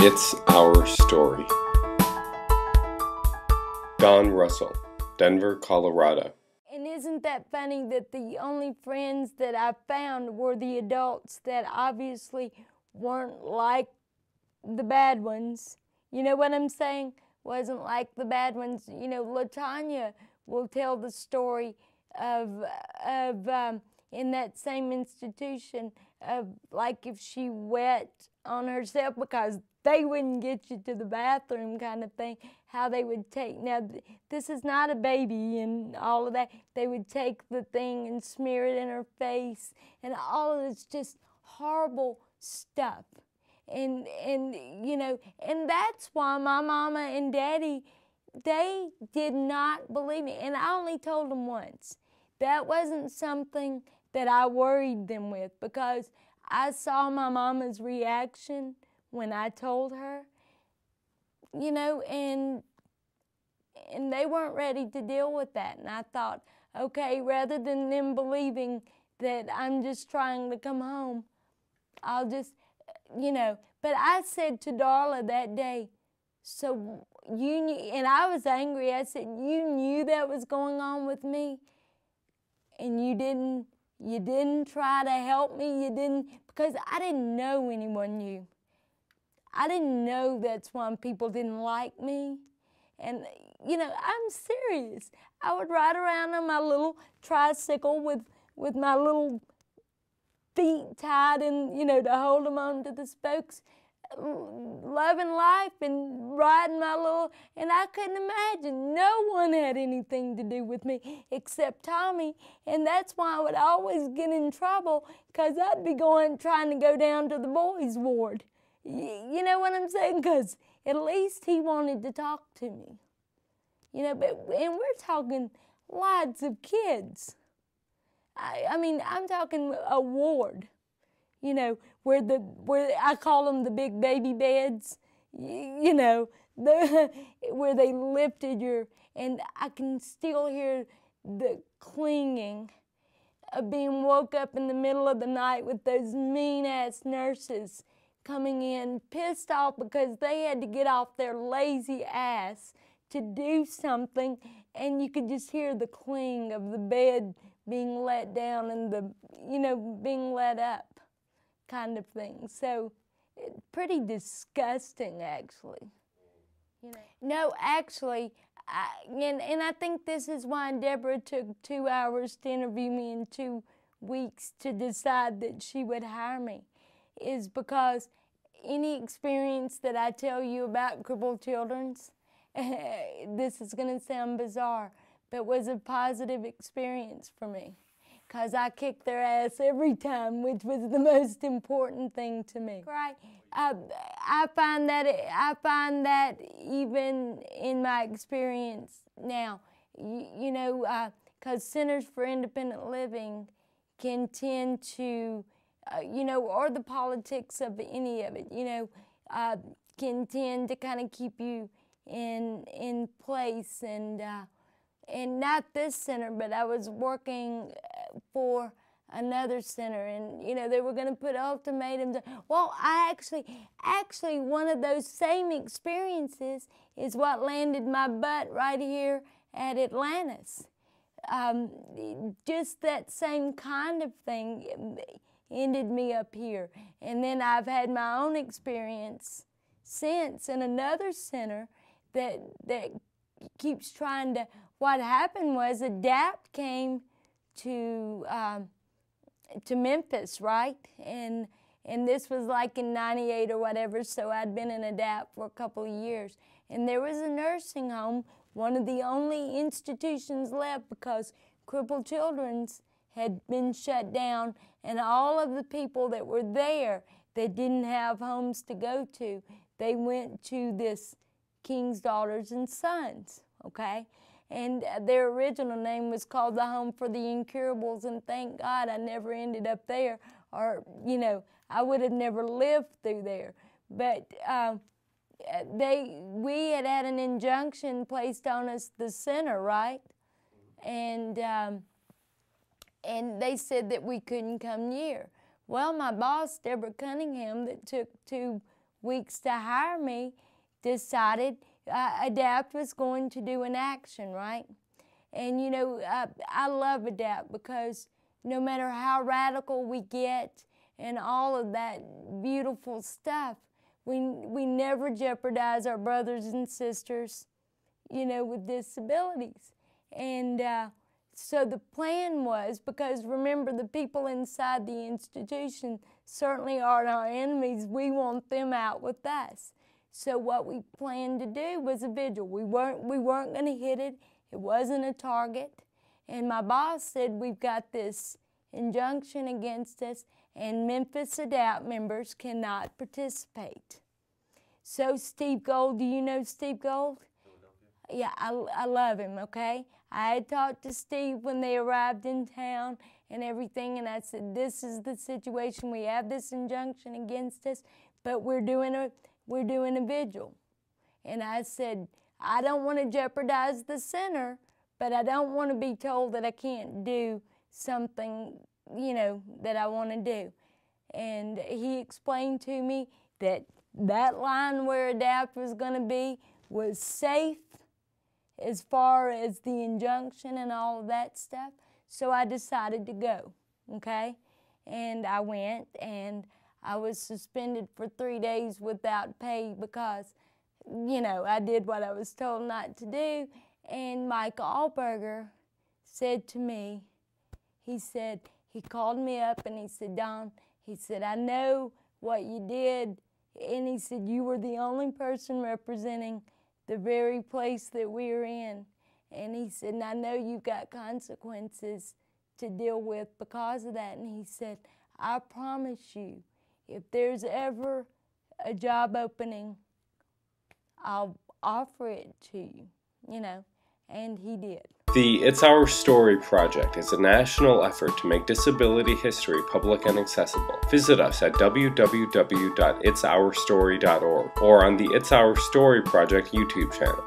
It's Our Story. Don Russell, Denver, Colorado. And isn't that funny that the only friends that I found were the adults that obviously weren't like the bad ones? You know what I'm saying? Wasn't like the bad ones. You know, LaTanya will tell the story of in that same institution of like if she wet on herself because they wouldn't get you to the bathroom kind of thing, how they would take, now this is not a baby and all of that, they would take the thing and smear it in her face and all of this just horrible stuff. And you know, and that's why my mama and daddy, they did not believe me. And I only told them once. That wasn't something that I worried them with because I saw my mama's reaction when I told her, you know, and they weren't ready to deal with that. And I thought, okay, rather than them believing that I'm just trying to come home, I'll just, you know. But I said to Darla that day, so you knew, and I was angry. I said, you knew that was going on with me, and you didn't try to help me. You didn't, because I didn't know anyone knew. I didn't know that's why people didn't like me. And, you know, I'm serious. I would ride around on my little tricycle with my little feet tied in, you know, to hold them onto the spokes, loving life and riding my little, and I couldn't imagine. No one had anything to do with me except Tommy, and that's why I would always get in trouble because I'd be trying to go down to the boys' ward. You know what I'm saying? Because at least he wanted to talk to me. You know, and we're talking lots of kids. I mean, I'm talking a ward, you know, where I call them the big baby beds, you know, where they lifted and I can still hear the clinging of being woke up in the middle of the night with those mean-ass nurses coming in, pissed off because they had to get off their lazy ass to do something, and you could just hear the cling of the bed being let down and the, you know, being let up kind of thing. So pretty disgusting, actually. You know? No, actually, and I think this is why Deborah took 2 hours to interview me in 2 weeks to decide that she would hire me, is because any experience that I tell you about crippled children's, this is going to sound bizarre, but was a positive experience for me because I kicked their ass every time, which was the most important thing to me. Right? I find that even in my experience now, you know, because Centers for Independent Living can tend to, you know, or the politics of any of it, you know, can tend to kind of keep you in place. And not this center, but I was working for another center, and you know they were going to put ultimatums. Well, I actually one of those same experiences is what landed my butt right here at Atlantis. Just that same kind of thing ended me up here, and then I've had my own experience since in another center that keeps trying to. What happened was ADAPT came to Memphis, right? And this was like in '98 or whatever, so I'd been in ADAPT for a couple of years. And there was a nursing home, one of the only institutions left because crippled children's had been shut down, and all of the people that were there that didn't have homes to go to, they went to this King's Daughters and Sons, okay? And their original name was called the Home for the Incurables, and thank God I never ended up there, or, you know, I would have never lived through there. But we had an injunction placed on us, the center, right? And they said that we couldn't come near. Well, my boss, Deborah Cunningham, that took 2 weeks to hire me, decided ADAPT was going to do an action, right? And you know, I love ADAPT because no matter how radical we get and all of that beautiful stuff, we never jeopardize our brothers and sisters, you know, with disabilities. And so the plan was, because remember, the people inside the institution certainly aren't our enemies. We want them out with us. So what we planned to do was a vigil. We weren't going to hit it. It wasn't a target. And my boss said, we've got this injunction against us, and Memphis ADAPT members cannot participate. So Steve Gold, do you know Steve Gold? Yeah, I love him, okay? I had talked to Steve when they arrived in town and everything, and I said, this is the situation. We have this injunction against us, but we're doing a vigil. And I said, I don't want to jeopardize the center, but I don't want to be told that I can't do something, you know, that I want to do. And he explained to me that that line where ADAPT was going to be was safe as far as the injunction and all of that stuff. So I decided to go, okay? And I went, and I was suspended for 3 days without pay because, you know, I did what I was told not to do. And Mike Allberger said to me, he called me up and he said, Dawn, he said, I know what you did. And he said, you were the only person representing the very place that we're in. And he said, and I know you've got consequences to deal with because of that. And he said, I promise you, if there's ever a job opening, I'll offer it to you, you know, and he did. The It's Our Story project is a national effort to make disability history public and accessible. Visit us at www.itsourstory.org or on the It's Our Story project YouTube channel.